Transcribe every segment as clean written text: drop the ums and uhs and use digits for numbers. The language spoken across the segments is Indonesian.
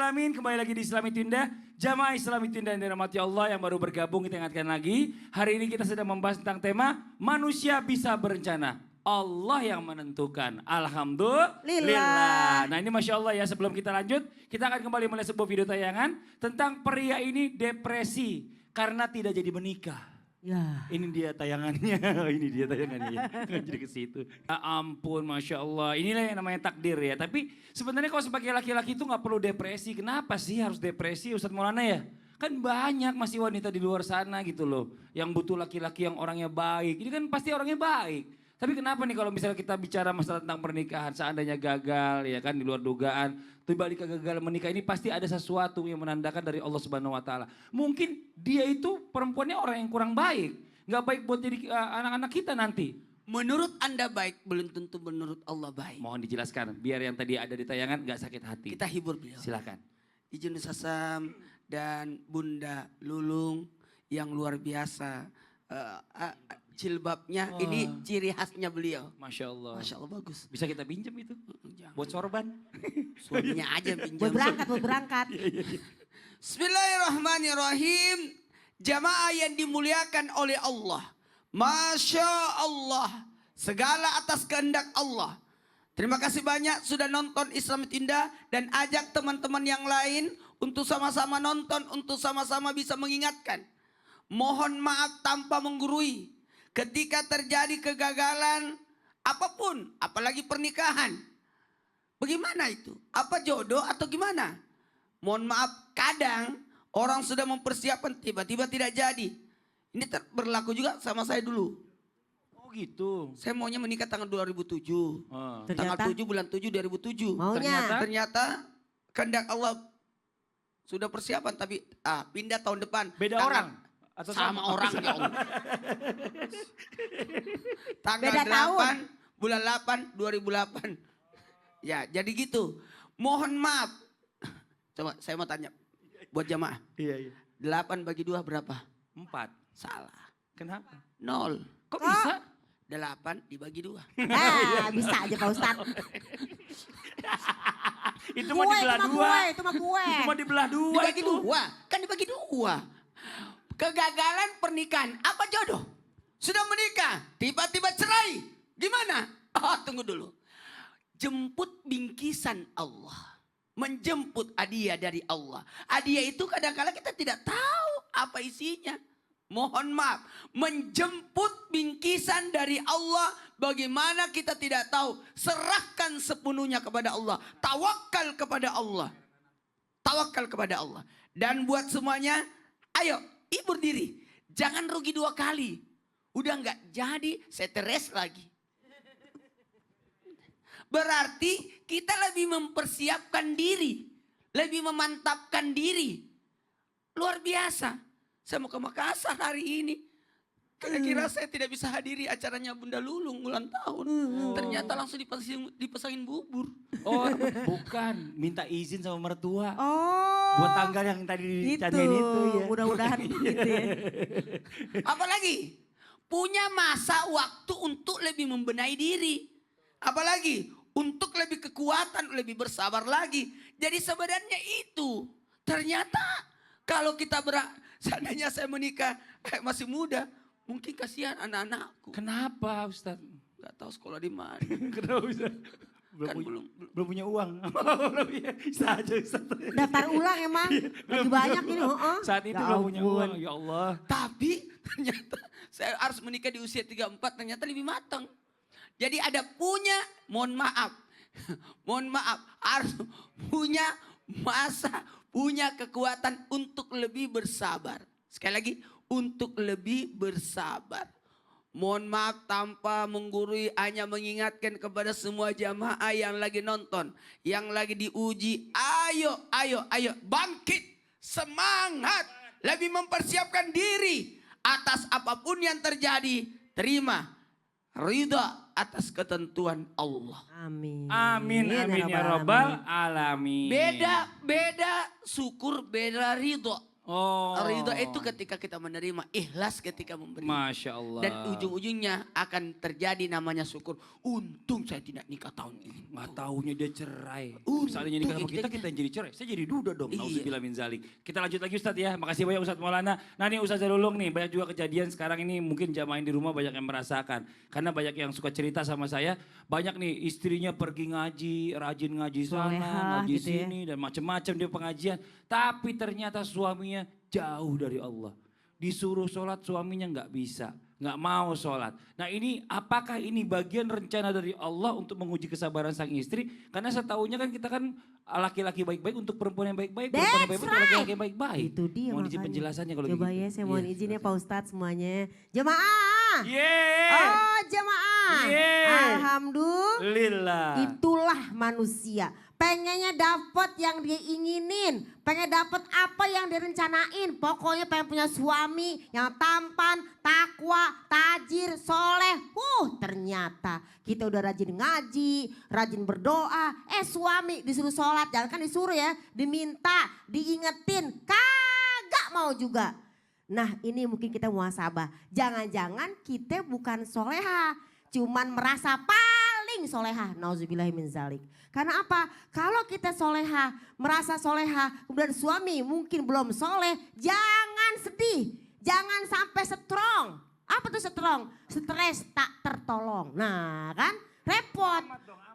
alamin. Kembali lagi di Islami Tunda. Jamaah Islami Tunda yang dirahmati Allah yang baru bergabung, kita ingatkan lagi. Hari ini kita sedang membahas tentang tema manusia bisa berencana. Allah yang menentukan. Alhamdulillah. Nah ini Masya Allah ya, sebelum kita lanjut, kita akan kembali melihat sebuah video tayangan tentang pria ini depresi karena tidak jadi menikah. Ya. Ini dia tayangannya, ini dia tayangannya ya. Jadi ke situ. Ya ampun, Masya Allah. Inilah yang namanya takdir ya. Tapi sebenarnya kalau sebagai laki-laki itu gak perlu depresi. Kenapa sih harus depresi Ustadz Maulana ya? Kan banyak masih wanita di luar sana gitu loh. Yang butuh laki-laki yang orangnya baik. Ini kan pasti orangnya baik. Tapi kenapa nih kalau misalnya kita bicara masalah tentang pernikahan, seandainya gagal ya kan di luar dugaan, tiba-tiba kegagalan menikah ini pasti ada sesuatu yang menandakan dari Allah Subhanahu Wa Taala. Mungkin dia itu perempuannya orang yang kurang baik, nggak baik buat jadi anak-anak kita nanti. Menurut Anda baik, belum tentu menurut Allah baik. Mohon dijelaskan, biar yang tadi ada di tayangan nggak sakit hati. Kita hibur beliau. Silakan. Ijun Sasam dan Bunda Lulung yang luar biasa. Jilbabnya ini ciri khasnya beliau. Masya Allah. Masya Allah bagus. Bisa kita pinjam itu? Jangan. Buat sorban? Suaminya aja pinjam. Buat berangkat. Bismillahirrahmanirrahim. Jamaah yang dimuliakan oleh Allah. Masya Allah. Segala atas kehendak Allah. Terima kasih banyak sudah nonton Islami Tunda. Dan ajak teman-teman yang lain untuk sama-sama nonton. Untuk sama-sama bisa mengingatkan. Mohon maaf tanpa menggurui. Ketika terjadi kegagalan apapun, apalagi pernikahan. Bagaimana itu? Apa jodoh atau gimana? Mohon maaf, kadang orang sudah mempersiapkan tiba-tiba tidak jadi. Ini berlaku juga sama saya dulu. Oh gitu. Saya maunya menikah tanggal 2007. Ternyata? Tanggal 7 bulan 7 2007. Maunya? Ternyata kehendak Allah sudah persiapan tapi pindah tahun depan. Beda orang? Atau sama orang ya Allah. Tanggal Beda 8 tahun. bulan 8 2008. Ya jadi gitu. Mohon maaf. Coba saya mau tanya buat jamaah. Iya, iya. 8 bagi 2 berapa? 4. Salah. Kenapa? 0. Kok bisa? 8 dibagi 2. Bisa aja Pak Ustadz. Itu mau dibelah dua. Itu mah gue. Itu mau dibelah dua. Dibagi 2. Kan dibagi 2. Kegagalan pernikahan. Apa jodoh? Sudah menikah. Tiba-tiba cerai. Gimana? Oh tunggu dulu. Jemput bingkisan Allah. Menjemput hadiah dari Allah. Hadiah itu kadang-kadang kita tidak tahu apa isinya. Mohon maaf. Menjemput bingkisan dari Allah. Bagaimana kita tidak tahu. Serahkan sepenuhnya kepada Allah. Tawakal kepada Allah. Tawakal kepada Allah. Dan buat semuanya. Ayo hibur diri. Jangan rugi 2 kali. Udah nggak jadi stres lagi. Berarti kita lebih mempersiapkan diri. Lebih memantapkan diri. Luar biasa. Saya mau ke Makassar hari ini. Kira-kira saya tidak bisa hadiri acaranya Bunda Lulung ulang tahun. Ternyata langsung dipasangin bubur. Oh bukan, minta izin sama mertua. Oh. Buat tanggal yang tadi dicandain itu ya. Mudah-mudahan gitu ya. Apalagi punya masa waktu untuk lebih membenahi diri. Apalagi untuk lebih kekuatan, lebih bersabar lagi. Jadi sebenarnya itu. Ternyata kalau kita seandainya saya menikah masih muda. Mungkin kasihan anak-anakku. Kenapa Ustadz? Gak tahu sekolah di mana. Kenapa Ustadz? Belum punya uang. Bisa aja Ustadz. Daftar ulang emang. Lagi banyak ini. Saat itu belum punya uang. Ya Allah. Tapi ternyata saya harus menikah di usia 34. Ternyata lebih matang. Jadi ada punya, mohon maaf. Mohon maaf. Harus punya masa, punya kekuatan untuk lebih bersabar. Sekali lagi. Untuk lebih bersabar. Mohon maaf tanpa menggurui, hanya mengingatkan kepada semua jamaah yang lagi nonton. Yang lagi diuji, ayo bangkit. Semangat. Lebih mempersiapkan diri. Atas apapun yang terjadi, terima. Ridha atas ketentuan Allah. Amin. Amin ya rabbal alamin. Beda syukur, beda ridha. Oh. Ridho itu ketika kita menerima, ikhlas ketika memberi. Masya Allah. Dan ujung-ujungnya akan terjadi namanya syukur. Untung saya tidak nikah tahun ini. Nggak taunya dia cerai. Untung Misalnya nikah sama kita- kita yang jadi cerai. Saya jadi duda dong. Iya. Nauzubillah min zalik. Kita lanjut lagi Ustadz ya. Makasih banyak Ustadz Maulana. Nah ini Ustadz Zarulung nih. Banyak juga kejadian sekarang ini mungkin jamaah di rumah banyak yang merasakan. Karena banyak yang suka cerita sama saya. Banyak nih istrinya pergi ngaji, rajin ngaji sana, Solehah ngaji gitu ya. sini. Dan macam-macam dia pengajian. Tapi ternyata suaminya jauh dari Allah. Disuruh sholat suaminya nggak bisa. Nggak mau sholat. Nah ini apakah ini bagian rencana dari Allah untuk menguji kesabaran sang istri? Karena setahunya kan kita kan laki-laki baik-baik untuk perempuan yang baik-baik. Perempuan yang baik-baik untuk laki-laki yang baik-baik. Itu dia Mohon izin makanya. penjelasannya kalau Coba gitu. ya saya mohon Iya, izin ya silakan. Pak Ustadz semuanya. Jemaah. Yeay. Oh jemaah. Yeay. Alhamdulillah. Lillah. Itulah manusia. Pengennya dapat yang dia inginin. Pengen dapat apa yang direncanain. Pokoknya pengen punya suami yang tampan, takwa, tajir, soleh. Ternyata kita udah rajin ngaji, rajin berdoa. Suami disuruh sholat. Jangan kan disuruh ya. Diminta, diingetin. Kagak mau juga. Nah ini mungkin kita muhasabah. Jangan-jangan kita bukan soleha. Cuman merasa paling soleha. Nauzubillahi min zalik. Karena apa? Kalau kita soleha, merasa soleha, kemudian suami mungkin belum soleh. Jangan sedih. Jangan sampai strong. Apa tuh strong? Stres tak tertolong. Nah kan repot.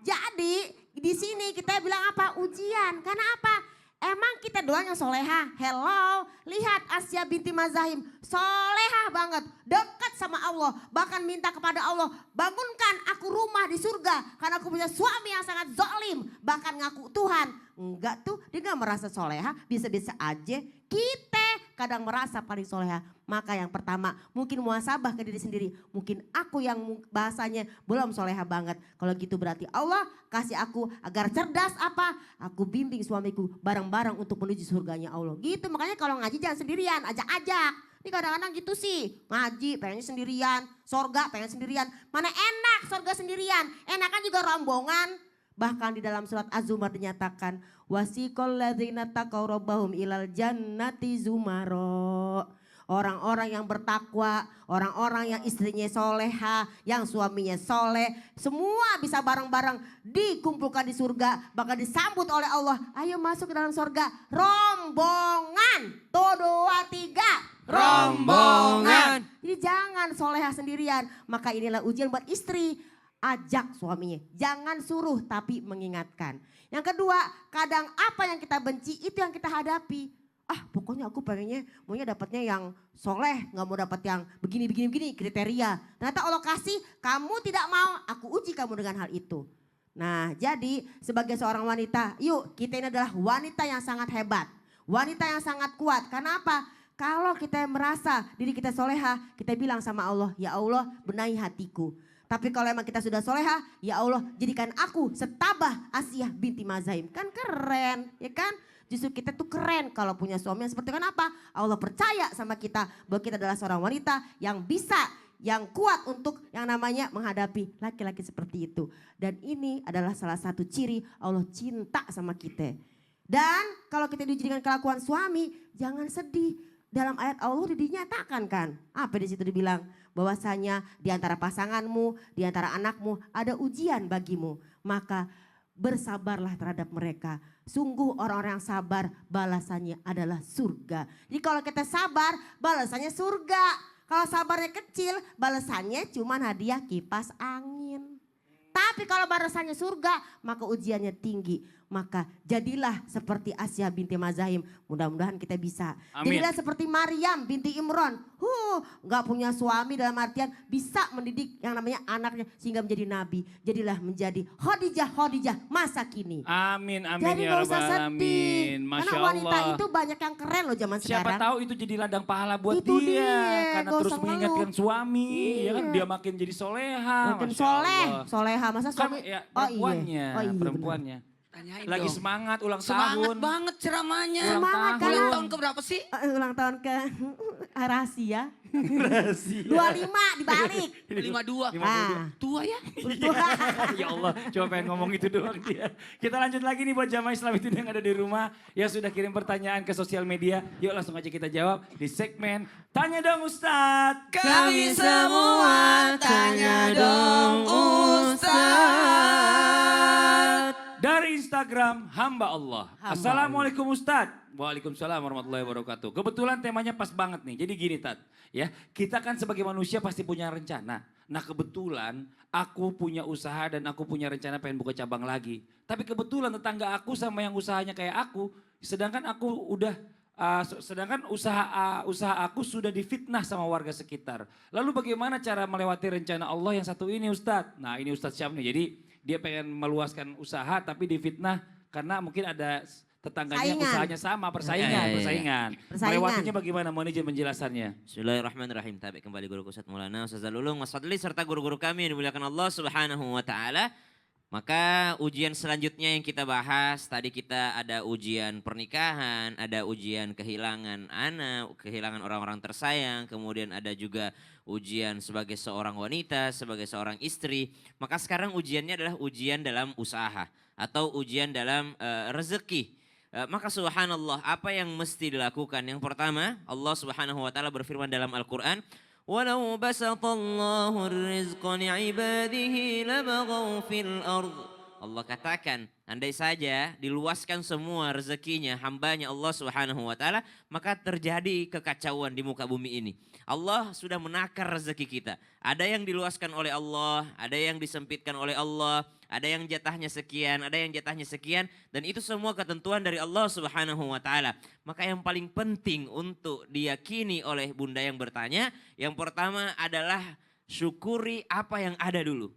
Jadi di sini kita bilang apa? Ujian. Karena apa? Emang kita doang yang soleha? Hello, lihat Asya binti Mazahim. Soleha banget, dekat sama Allah. Bahkan minta kepada Allah, bangunkan aku rumah di surga. Karena aku punya suami yang sangat zalim. Bahkan ngaku Tuhan. Enggak tuh, dia gak merasa soleha, bisa-bisa aja. Kita kadang merasa paling soleha. Maka yang pertama mungkin muhasabah ke diri sendiri. Mungkin aku yang bahasanya belum soleha banget. Kalau gitu berarti Allah kasih aku agar cerdas apa. Aku bimbing suamiku bareng-bareng untuk menuju surganya Allah. Gitu makanya kalau ngaji jangan sendirian, ajak-ajak. Ini kadang-kadang gitu sih. Ngaji pengennya sendirian, sorga pengen sendirian. Mana enak sorga sendirian. Enakan juga rombongan. Bahkan di dalam surat Az-Zumar dinyatakan. Wasiqal ladzina taqaw rabbahum ilal jannati zumaro. Orang-orang yang bertakwa, orang-orang yang istrinya soleha, yang suaminya soleh. Semua bisa bareng-bareng dikumpulkan di surga. Bahkan disambut oleh Allah. Ayo masuk ke dalam surga. Rombongan. Tuh 2, 3. Rombongan. Jadi jangan soleha sendirian. Maka inilah ujian buat istri. Ajak suaminya. Jangan suruh tapi mengingatkan. Yang kedua, kadang apa yang kita benci itu yang kita hadapi. Pokoknya aku pengennya maunya dapatnya yang soleh, nggak mau dapat yang begini kriteria. Ternyata Allah kasih, kamu tidak mau, aku uji kamu dengan hal itu. Nah jadi sebagai seorang wanita, yuk kita ini adalah wanita yang sangat hebat. Wanita yang sangat kuat, karena apa? Kalau kita merasa diri kita soleha, kita bilang sama Allah, ya Allah benahi hatiku. Tapi kalau emang kita sudah soleha, ya Allah jadikan aku setabah Asiyah binti Mazahim. Kan keren, ya kan? Justru kita tuh keren kalau punya suami yang seperti kenapa? Allah percaya sama kita bahwa kita adalah seorang wanita yang bisa, yang kuat untuk yang namanya menghadapi laki-laki seperti itu. Dan ini adalah salah satu ciri Allah cinta sama kita. Dan kalau kita diuji dengan kelakuan suami, jangan sedih. Dalam ayat Allah dinyatakan kan, apa di situ dibilang? Bahwasanya di antara pasanganmu, di antara anakmu ada ujian bagimu. Maka bersabarlah terhadap mereka. Sungguh orang-orang yang sabar balasannya adalah surga. Jadi kalau kita sabar balasannya surga. Kalau sabarnya kecil balasannya cuma hadiah kipas angin. Tapi kalau balasannya surga maka ujiannya tinggi. Maka jadilah seperti Asya binti Mazahim. Mudah-mudahan kita bisa. Amin. Jadilah seperti Maryam binti Imran. Gak punya suami dalam artian bisa mendidik yang namanya anaknya sehingga menjadi nabi. Jadilah menjadi Khadijah masa kini. Amin, amin Jadi ya gak usah rabbal sedih. alamin. Masya Karena wanita Allah. itu banyak yang keren loh zaman Siapa sekarang. tahu itu jadi ladang pahala buat Itu dia. dia, Karena gak terus usah mengingatkan ngeluh. suami. Ya kan Iya. dia makin jadi soleha. Mungkin Masya soleh, Allah. soleha. Masa Kan suami? ya, Oh iya. perempuannya, Oh iya, perempuannya. Tanyain Lagi dong. semangat ulang Semangat tahun. banget ceramahnya. Ulang Semangat, tahun. Ulang tahun keberapa sih? Ulang tahun ke rahasia. Rahasia. 25 dibalik. 52. Ah. Tua ya? Ya Allah, coba pengen ngomong itu doang dia. Kita lanjut lagi nih buat jamaah Islam itu yang ada di rumah. Yang sudah kirim pertanyaan ke sosial media. Yuk langsung aja kita jawab di segmen Tanya Dong Ustadz. Kami semua tanya dong Ustaz. Dari Instagram Hamba Allah. Hamba Assalamualaikum Ustadz. Waalaikumsalam warahmatullahi wabarakatuh. Kebetulan temanya pas banget nih. Jadi gini Tat, ya kita kan sebagai manusia pasti punya rencana. Nah kebetulan aku punya usaha dan aku punya rencana pengen buka cabang lagi. Tapi kebetulan tetangga aku sama yang usahanya kayak aku, sedangkan aku udah usaha aku sudah difitnah sama warga sekitar. Lalu bagaimana cara melewati rencana Allah yang satu ini Ustadz? Nah ini Ustadz Syam nih. Jadi dia pengen meluaskan usaha tapi difitnah karena mungkin ada tetangganya Saingan. usahanya sama, persaingan. Persaingan. Melewatinya bagaimana? Mohon izin penjelasannya. Bismillahirrahmanirrahim. Tabi kembali guru Ustaz Maulana, Ustaz Zalulung, Mas Fadli serta guru-guru kami yang dimuliakan Allah Subhanahu wa taala. Maka ujian selanjutnya yang kita bahas, tadi kita ada ujian pernikahan, ada ujian kehilangan anak, kehilangan orang-orang tersayang, kemudian ada juga ujian sebagai seorang wanita, sebagai seorang istri. Maka sekarang ujiannya adalah ujian dalam usaha atau ujian dalam rezeki. Maka subhanallah, apa yang mesti dilakukan? Yang pertama, Allah Subhanahu wa taala berfirman dalam Al-Qur'an, "Walau basatallahu ar-rizqa li'ibadihi labaghaw fil ard." Allah katakan, andai saja diluaskan semua rezekinya hambanya Allah Subhanahu wa taala, maka terjadi kekacauan di muka bumi ini. Allah sudah menakar rezeki kita. Ada yang diluaskan oleh Allah, ada yang disempitkan oleh Allah, ada yang jatahnya sekian, ada yang jatahnya sekian, dan itu semua ketentuan dari Allah Subhanahu wa taala. Maka yang paling penting untuk diyakini oleh bunda yang bertanya, yang pertama adalah syukuri apa yang ada dulu.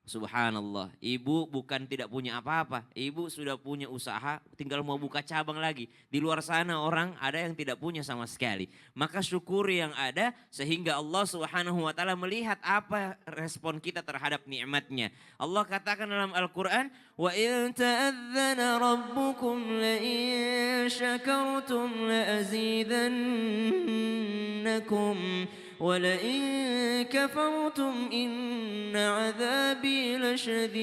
Subhanallah, ibu bukan tidak punya apa-apa, ibu sudah punya usaha, tinggal mau buka cabang lagi. Di luar sana orang ada yang tidak punya sama sekali. Maka syukuri yang ada sehingga Allah Subhanahu wa taala melihat apa respon kita terhadap nikmatnya. Allah katakan dalam Al-Qur'an, "Wa in ta'adzana rabbukum la in syakartum la azidannakum." وَلَئِن كَفَرْتُمْ إِنَّ عَذَابِي لَشَدِيدٌ.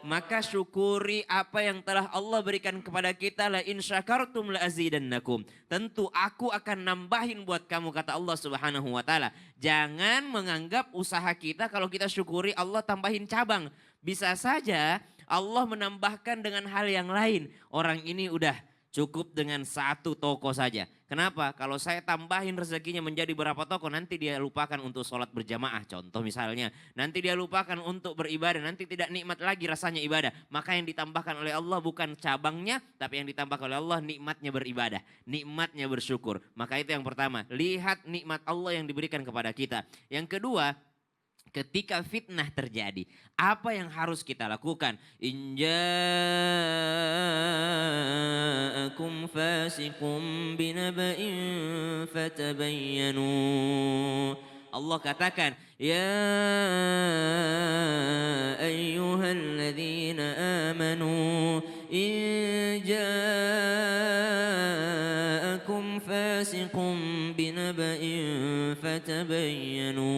Maka syukuri apa yang telah Allah berikan kepada kita. La in syakartum la azidannakum. Tentu aku akan nambahin buat kamu, kata Allah Subhanahu wa taala. Jangan menganggap usaha kita kalau kita syukuri Allah tambahin cabang. Bisa saja Allah menambahkan dengan hal yang lain. Orang ini udah cukup dengan satu toko saja. Kenapa? Kalau saya tambahin rezekinya menjadi berapa toko, nanti dia lupakan untuk sholat berjamaah. Contoh misalnya, nanti dia lupakan untuk beribadah, nanti tidak nikmat lagi rasanya ibadah. Maka yang ditambahkan oleh Allah bukan cabangnya, tapi yang ditambahkan oleh Allah nikmatnya beribadah, nikmatnya bersyukur. Maka itu yang pertama, lihat nikmat Allah yang diberikan kepada kita. Yang kedua, ketika fitnah terjadi, apa yang harus kita lakukan? In ja'akum fasiqum binaba'in fatabayyanu. Allah katakan, ya ayyuhalladzina amanu in ja'akum fasiqum binaba'in fatabayyanu.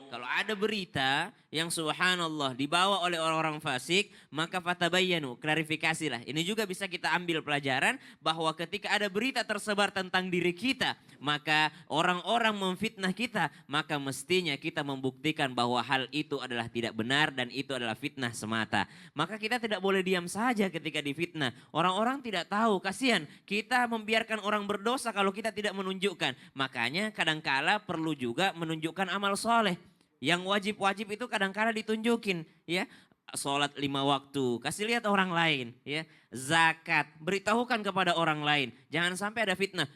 Kalau ada berita yang subhanallah dibawa oleh orang-orang fasik, maka fatabayyanu, klarifikasilah. Ini juga bisa kita ambil pelajaran bahwa ketika ada berita tersebar tentang diri kita, maka orang-orang memfitnah kita, maka mestinya kita membuktikan bahwa hal itu adalah tidak benar dan itu adalah fitnah semata. Maka kita tidak boleh diam saja ketika difitnah. Orang-orang tidak tahu, kasihan kita membiarkan orang berdosa kalau kita tidak menunjukkan. Makanya kadangkala perlu juga menunjukkan amal soleh. Yang wajib-wajib itu kadang-kala ditunjukin, ya. Sholat 5 waktu, kasih lihat orang lain, ya. Zakat, beritahukan kepada orang lain. Jangan sampai ada fitnah.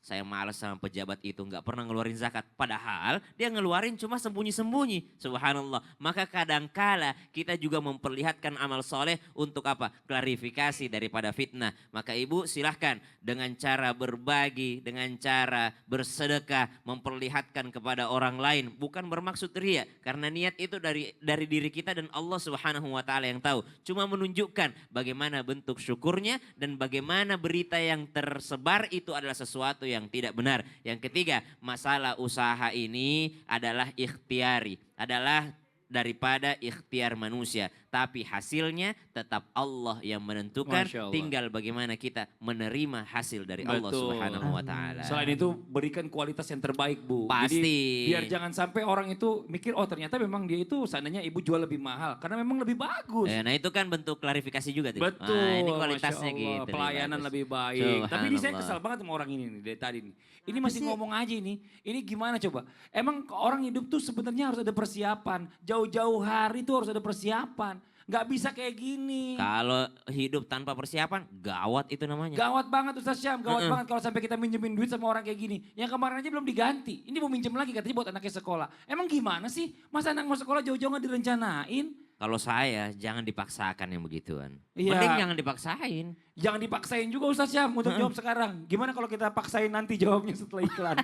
saya malas sama pejabat itu nggak pernah ngeluarin zakat. Padahal dia ngeluarin cuma sembunyi-sembunyi. Subhanallah. Maka kadangkala kita juga memperlihatkan amal soleh untuk apa? Klarifikasi daripada fitnah. Maka ibu silahkan dengan cara berbagi, dengan cara bersedekah, memperlihatkan kepada orang lain. Bukan bermaksud ria, karena niat itu dari diri kita dan Allah Subhanahu wa taala yang tahu. Cuma menunjukkan bagaimana bentuk syukurnya dan bagaimana berita yang tersebar itu adalah sesuatu yang tidak benar. Yang ketiga, masalah usaha ini adalah ikhtiari, adalah daripada ikhtiar manusia. Tapi hasilnya tetap Allah yang menentukan. Masya Allah. Tinggal bagaimana kita menerima hasil dari Allah Betul. Subhanahu wa taala. Selain itu berikan kualitas yang terbaik Bu. Pasti. Jadi biar jangan sampai orang itu mikir oh ternyata memang dia itu seandainya ibu jual lebih mahal. Karena memang lebih bagus. Nah itu kan bentuk klarifikasi juga tuh. Betul. Nah, ini Masya kualitasnya Allah, gitu. pelayanan bagus. lebih baik. Tapi ini saya Subhanallah. kesal banget sama orang ini nih dari tadi nih. Ini Apa masih sih? ngomong aja ini. Ini gimana coba? Emang orang hidup tuh sebenarnya harus ada persiapan. Jauh-jauh hari tuh harus ada persiapan. Nggak bisa kayak gini. Kalau hidup tanpa persiapan, gawat itu namanya. Gawat banget Ustaz Syam, gawat banget kalau sampai kita minjemin duit sama orang kayak gini. Yang kemarin aja belum diganti. Ini mau minjem lagi katanya buat anaknya sekolah. Emang gimana sih? Masa anak mau sekolah jauh-jauh nggak direncanain? Kalau saya jangan dipaksakan yang begituan. Iya. Mending jangan dipaksain. Jangan dipaksain juga Ustaz Syam untuk jawab sekarang. Gimana kalau kita paksain nanti jawabnya setelah iklan?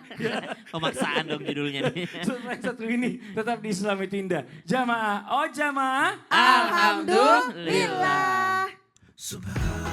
Pemaksaan dong judulnya nih. Setelah yang satu ini tetap di Islam itu indah. Jamaah, oh jamaah. Alhamdulillah. Subhan